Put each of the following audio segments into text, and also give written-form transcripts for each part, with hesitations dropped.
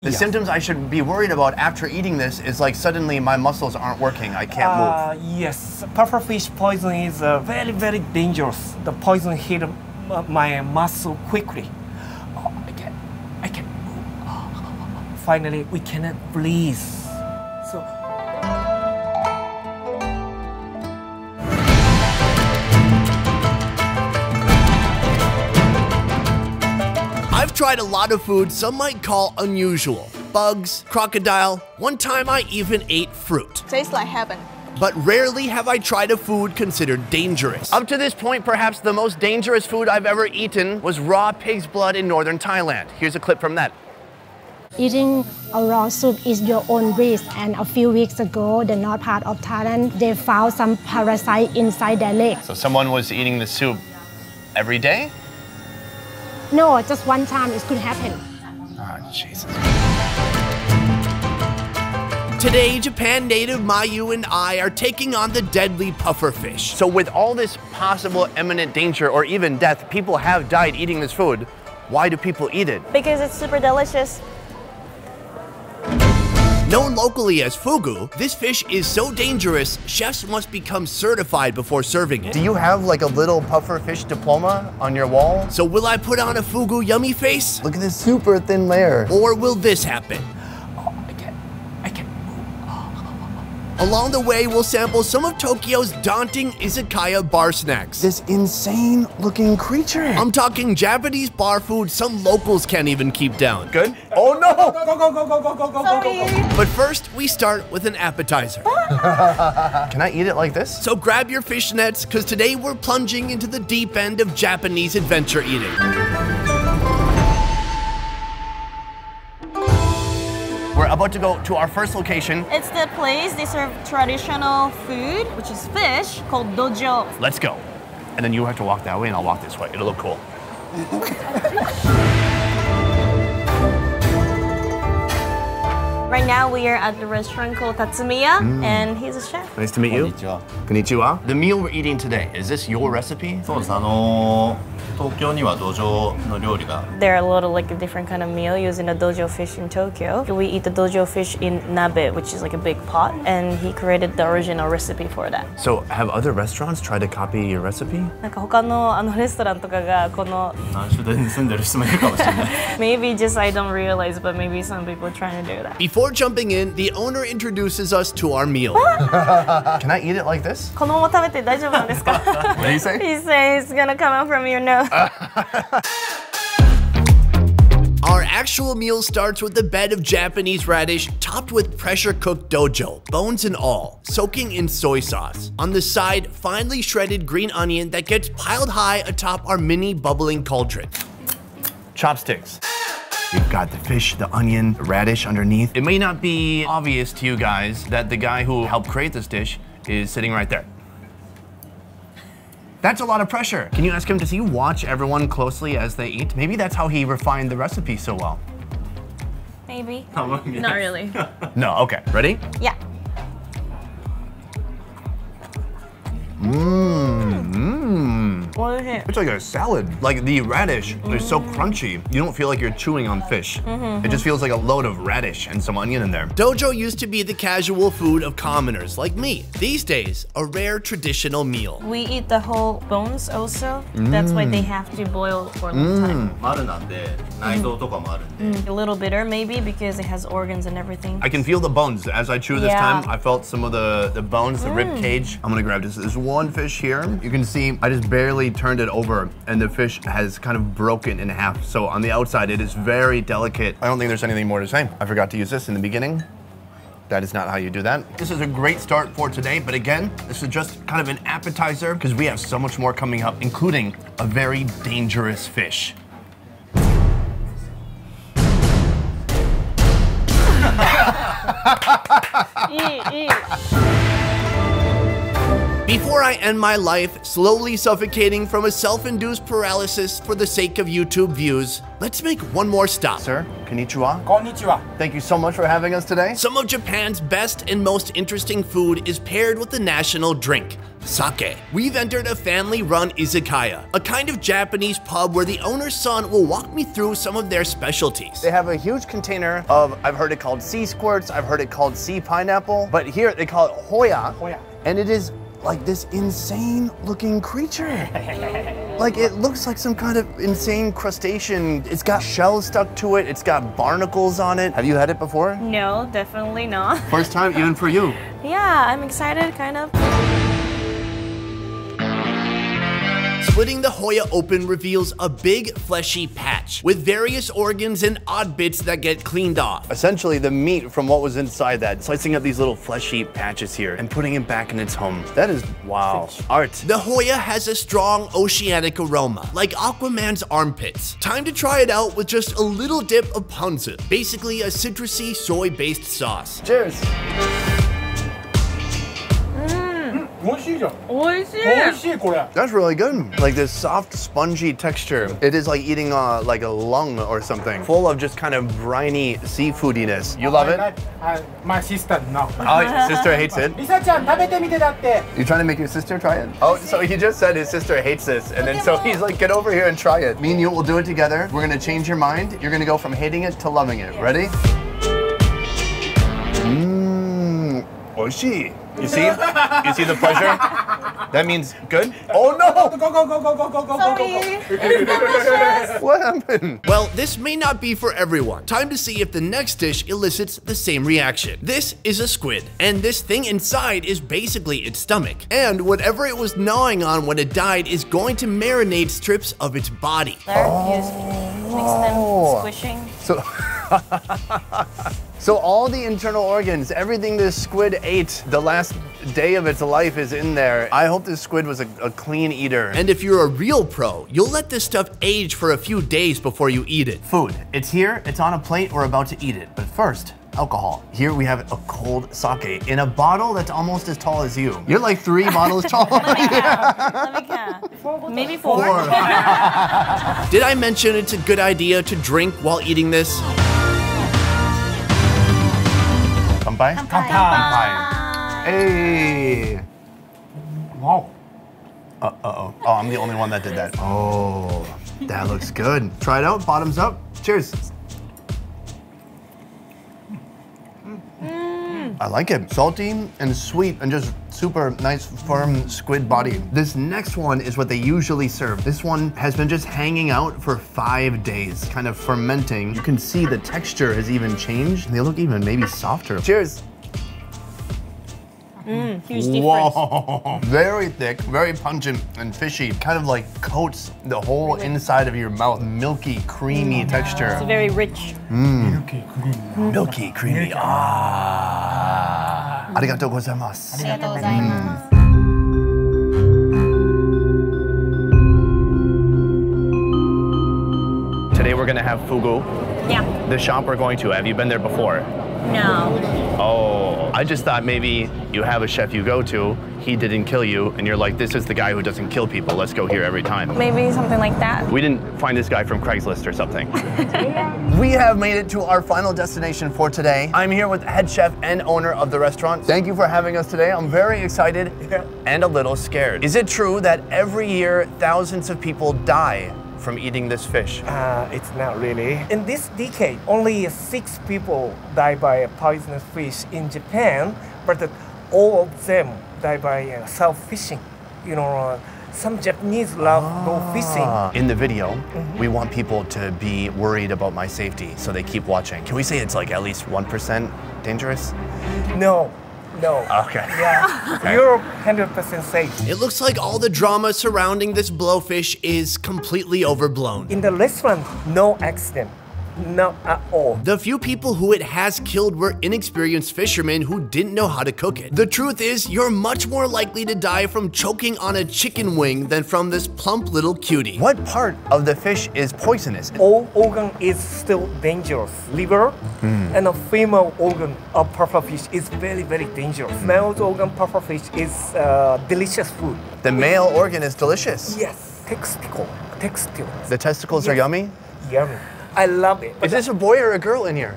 The symptoms I should be worried about after eating this is like suddenly my muscles aren't working. I can't move. Yes, pufferfish poison is very, very dangerous. The poison hit my muscle quickly. Oh, I can't move. Finally, we cannot breathe. So. I've tried a lot of food some might call unusual. Bugs, crocodile, one time I even ate fruit. Tastes like heaven. But rarely have I tried a food considered dangerous. Up to this point, perhaps the most dangerous food I've ever eaten was raw pig's blood in northern Thailand. Here's a clip from that. Eating a raw soup is your own risk, and a few weeks ago, the north part of Thailand, they found some parasite inside their leg. So someone was eating the soup every day? No, just one time it could happen. Oh, Jesus. Today, Japan native Mayu and I are taking on the deadly pufferfish. So with all this possible imminent danger or even death, people have died eating this food. Why do people eat it? Because it's super delicious. Known locally as fugu, this fish is so dangerous, chefs must become certified before serving it. Do you have like a little pufferfish diploma on your wall? So will I put on a fugu yummy face? Look at this super thin layer. Or will this happen? I can't move. Along the way, we'll sample some of Tokyo's daunting Izakaya bar snacks. This insane looking creature. I'm talking Japanese bar food some locals can't even keep down. Good? Oh no! Go. Sorry. But first, we start with an appetizer. Can I eat it like this? So grab your fish nets, because today we're plunging into the deep end of Japanese adventure eating. We're about to go to our first location. It's the place they serve traditional food, which is fish, called dojo. Let's go. And then you have to walk that way and I'll walk this way. It'll look cool. Right now we are at the restaurant called Tatsumiya, and he's a chef. Nice to meet you. Konnichiwa. The meal we're eating today, is this your recipe? そうです。東京には土壌の料理が There are a lot of like a different kind of meal using the dojo fish in Tokyo. We eat the dojo fish in nabe, which is like a big pot, and he created the original recipe for that. So have other restaurants tried to copy your recipe? なんか他のレストランとかがこの何種類に住んでる人もいるかもしれない。maybe just I don't realize, but maybe some people are trying to do that. Before jumping in, the owner introduces us to our meal. Can I eat it like this? このまま食べて大丈夫なんですか What do you say? He says it's gonna come out from your nose. Our actual meal starts with a bed of Japanese radish topped with pressure-cooked dojo, bones and all, soaking in soy sauce. On the side, finely shredded green onion that gets piled high atop our mini bubbling cauldron. Chopsticks. We've got the fish, the onion, the radish underneath. It may not be obvious to you guys that the guy who helped create this dish is sitting right there. That's a lot of pressure. Can you ask him, does he watch everyone closely as they eat? Maybe that's how he refined the recipe so well. Maybe. Not really. No, okay. Ready? Yeah. What is it? It's like a salad. Like the radish is so crunchy, you don't feel like you're chewing on fish. It just feels like a load of radish and some onion in there. Dojo used to be the casual food of commoners like me. These days, a rare traditional meal. We eat the whole bones also. That's why they have to boil for a long time. 丸なんで内臓とかもあるんで A little bitter maybe because it has organs and everything. I can feel the bones. As I chew this Yeah. time, I felt some of the bones, the rib cage. I'm gonna grab this. There's one fish here. You can see I just barely turned it over and the fish has kind of broken in half. So on the outside, it is very delicate. I don't think there's anything more to say. I forgot to use this in the beginning. That is not how you do that. This is a great start for today, but again, this is just kind of an appetizer because we have so much more coming up, including a very dangerous fish. Eat. Before I end my life slowly suffocating from a self-induced paralysis for the sake of YouTube views, let's make one more stop. Sir, konnichiwa. Konnichiwa. Thank you so much for having us today. Some of Japan's best and most interesting food is paired with the national drink, sake. We've entered a family-run izakaya, a kind of Japanese pub where the owner's son will walk me through some of their specialties. They have a huge container of, I've heard it called sea squirts, I've heard it called sea pineapple, but here they call it hoya, and it is like this insane looking creature. Like it looks like some kind of insane crustacean. It's got shells stuck to it, it's got barnacles on it. Have you had it before? No, definitely not. First time even for you. Yeah, I'm excited, kind of. Splitting the Hoya open reveals a big fleshy patch with various organs and odd bits that get cleaned off. Essentially the meat from what was inside that, slicing up these little fleshy patches here and putting it back in its home. That is, wow, art. The Hoya has a strong oceanic aroma, like Aquaman's armpits. Time to try it out with just a little dip of ponzu, basically a citrusy soy-based sauce. Cheers. That's really good. Like this soft, spongy texture. It is like eating like a lung or something. Full of just kind of briny seafoodiness. You love it? My sister, no. Oh, your sister hates it? Lisa-chan, 食べてみてだって. You trying to make your sister try it? Oh, so he just said his sister hates this. And then so he's like, get over here and try it. Me and you will do it together. We're gonna change your mind. You're gonna go from hating it to loving it. Ready? OISHII. You see? You see the pleasure? That means good? Oh no! Go. Sorry. What happened? Well, this may not be for everyone. Time to see if the next dish elicits the same reaction. This is a squid, and this thing inside is basically its stomach. And whatever it was gnawing on when it died is going to marinate strips of its body. There, mix them, squishing. So all the internal organs, everything this squid ate the last day of its life is in there. I hope this squid was a clean eater. And if you're a real pro, you'll let this stuff age for a few days before you eat it. Food, it's here, it's on a plate, we're about to eat it. But first, alcohol. Here we have a cold sake in a bottle that's almost as tall as you. You're like 3 bottles tall. Let me count. Maybe 4. Did I mention it's a good idea to drink while eating this? Kanpai? Kanpai. Hey. Wow. Uh-oh. Oh, I'm the only one that did that. Oh, that looks good. Try it out, bottoms up. Cheers. I like it. Salty and sweet and just super nice, firm squid body. This next one is what they usually serve. This one has been just hanging out for 5 days, kind of fermenting. You can see the texture has even changed. They look even maybe softer. Cheers. Huge difference. Whoa, very thick, very pungent and fishy. Kind of like coats the whole inside of your mouth. Milky, creamy texture. It's very rich. Milky, creamy. Ah. Arigatou gozaimasu. Today we're gonna have fugu. Yeah. The shop we're going to, have you been there before? No. Oh, I just thought maybe you have a chef you go to, he didn't kill you, and you're like, this is the guy who doesn't kill people, let's go here every time. Maybe something like that. We didn't find this guy from Craigslist or something. We have made it to our final destination for today. I'm here with head chef and owner of the restaurant. Thank you for having us today. I'm very excited and a little scared. Is it true that every year thousands of people die from eating this fish? It's not really. In this decade, only 6 people die by a poisonous fish in Japan, but all of them die by self-fishing. You know, some Japanese love go fishing. In the video, we want people to be worried about my safety, so they keep watching. Can we say it's like at least 1% dangerous? No. Okay. Yeah, you're 100% safe. It looks like all the drama surrounding this blowfish is completely overblown. In the restaurant, no accident. Not at all. The few people who it has killed were inexperienced fishermen who didn't know how to cook it. The truth is, you're much more likely to die from choking on a chicken wing than from this plump little cutie. What part of the fish is poisonous? All organ is still dangerous. Liver and a female organ of pufferfish is very, very dangerous. Male organ pufferfish is delicious food. The male organ is delicious. Yes, testicle. The testicles are yummy? Yummy. I love it. Is this a boy or a girl in here?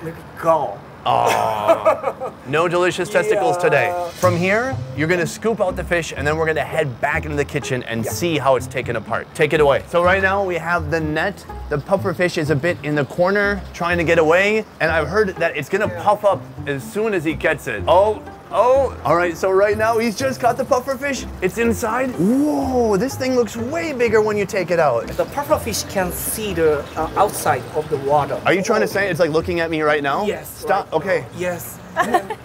Maybe girl. Oh, no delicious testicles today. From here, you're gonna scoop out the fish and then we're gonna head back into the kitchen and see how it's taken apart. Take it away. So right now we have the net. The puffer fish is a bit in the corner trying to get away. And I've heard that it's gonna puff up as soon as he gets it. Oh, all right, so right now he's just caught the puffer fish. It's inside. Whoa, this thing looks way bigger when you take it out. The pufferfish can see the outside of the water. Are you trying to say it's like looking at me right now? Yes. Stop, okay. Yes.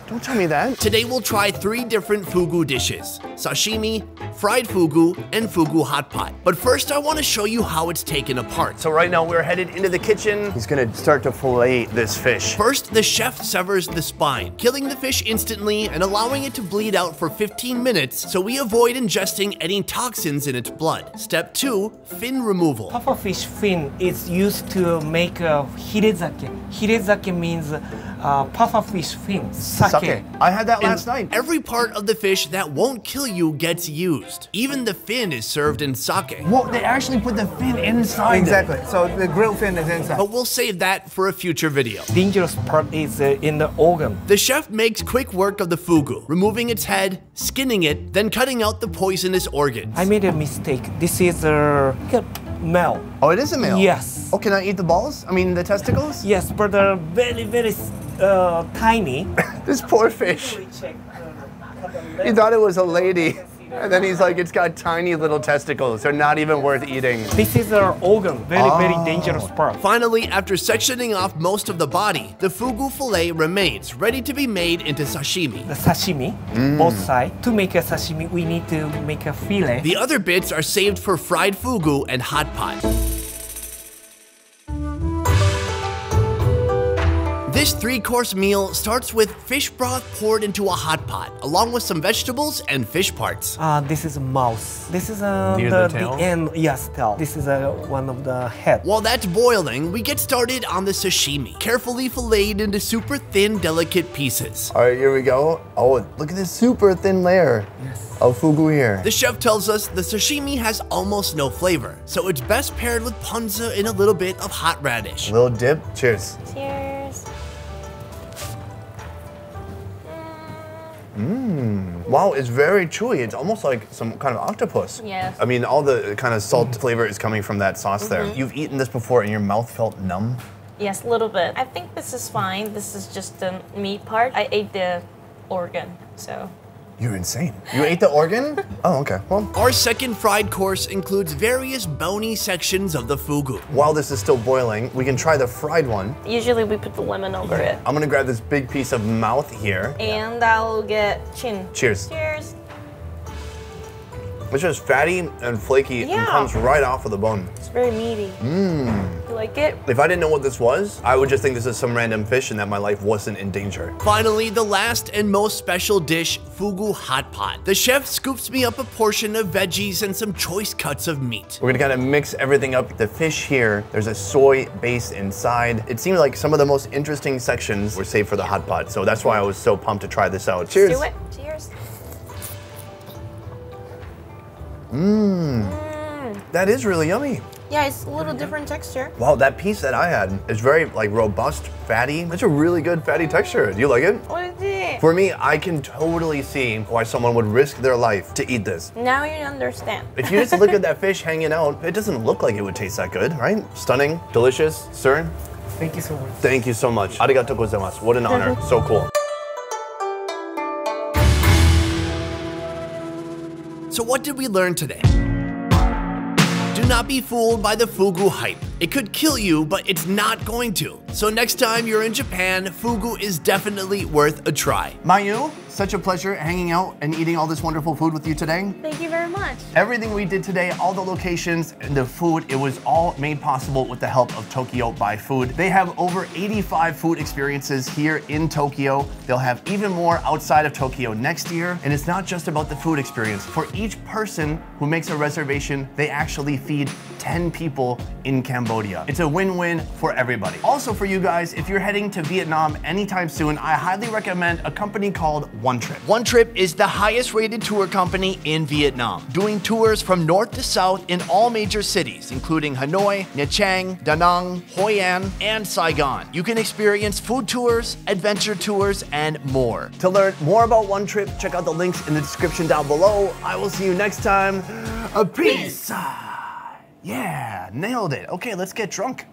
Don't tell me that. Today we'll try 3 different fugu dishes: sashimi, fried fugu, and fugu hot pot. But first I want to show you how it's taken apart. So right now we're headed into the kitchen. He's gonna start to fillet this fish. First, the chef severs the spine, killing the fish instantly and allowing it to bleed out for 15 minutes so we avoid ingesting any toxins in its blood. Step 2, fin removal. Pufferfish fin is used to make a hirezake. Hirezake means pufferfish fin. Sake. I had that last night. Every part of the fish that won't kill you gets used. Even the fin is served in sake. Whoa, they actually put the fin inside. Exactly. So the grilled fin is inside. But we'll save that for a future video. Dangerous part is in the organ. The chef makes quick work of the fugu, removing its head, skinning it, then cutting out the poisonous organs. I made a mistake. This is a male. Oh, it is a male? Yes. Oh, can I eat the balls? I mean, the testicles? Yes, but they're very, very tiny. This poor fish. He thought it was a lady. And then he's like, it's got tiny little testicles. They're not even worth eating. This is our organ. Very, very dangerous part. Finally, after sectioning off most of the body, the fugu fillet remains, ready to be made into sashimi. The sashimi, both sides. To make a sashimi, we need to make a fillet. The other bits are saved for fried fugu and hot pot. This 3-course meal starts with fish broth poured into a hot pot, along with some vegetables and fish parts. This is a mouse. This is the tail? end. Yes, tail. This is one of the head. While that's boiling, we get started on the sashimi, carefully filleted into super thin, delicate pieces. All right, here we go. Oh, look at this super thin layer of fugu here. The chef tells us the sashimi has almost no flavor, so it's best paired with ponzu and a little bit of hot radish. Little dip. Cheers. Cheers. Wow, it's very chewy. It's almost like some kind of octopus. Yes. I mean, all the kind of salt flavor is coming from that sauce there. You've eaten this before and your mouth felt numb? Yes, a little bit. I think this is fine. This is just the meat part. I ate the organ, so. You're insane. You ate the organ? Oh, okay. Well, Our second fried course includes various bony sections of the fugu. while this is still boiling, we can try the fried one. Usually we put the lemon over it. I'm gonna grab this big piece of mouth here. And I'll get chin. Cheers. Cheers. It's just fatty and flaky and Yeah. comes right off of the bone. It's very meaty. You like it? If I didn't know what this was, I would just think this is some random fish and that my life wasn't in danger. Finally, the last and most special dish, fugu hot pot. The chef scoops me up a portion of veggies and some choice cuts of meat. We're gonna kind of mix everything up. The fish here, there's a soy base inside. It seemed like some of the most interesting sections were saved for the hot pot, so that's why I was so pumped to try this out. Cheers. Do it. Cheers. That is really yummy. Yeah, it's a little different texture. Wow, that piece that I had is very like robust, fatty. That's a really good fatty texture. Do you like it? What is it? For me, I can totally see why someone would risk their life to eat this. Now you understand. If you just look at that fish hanging out, it doesn't look like it would taste that good, right? Stunning, delicious, sir. Thank you so much. Thank you so much. Arigatou gozaimasu. What an honor. So cool. So what did we learn today? Do not be fooled by the fugu hype. It could kill you, but it's not going to. So next time you're in Japan, fugu is definitely worth a try. Mayu, such a pleasure hanging out and eating all this wonderful food with you today. Thank you very much. Everything we did today, all the locations and the food, it was all made possible with the help of Tokyo by Food. They have over 85 food experiences here in Tokyo. They'll have even more outside of Tokyo next year. And it's not just about the food experience. For each person who makes a reservation, they actually feed 10 people in Cambodia. It's a win-win for everybody. Also for you guys, if you're heading to Vietnam anytime soon, I highly recommend a company called Onetrip. Onetrip is the highest rated tour company in Vietnam, doing tours from north to south in all major cities, including Hanoi, Nha Trang, Da Nang, Hoi An, and Saigon. You can experience food tours, adventure tours, and more. To learn more about Onetrip, check out the links in the description down below. I will see you next time. Peace! Yeah, nailed it. Okay, let's get drunk.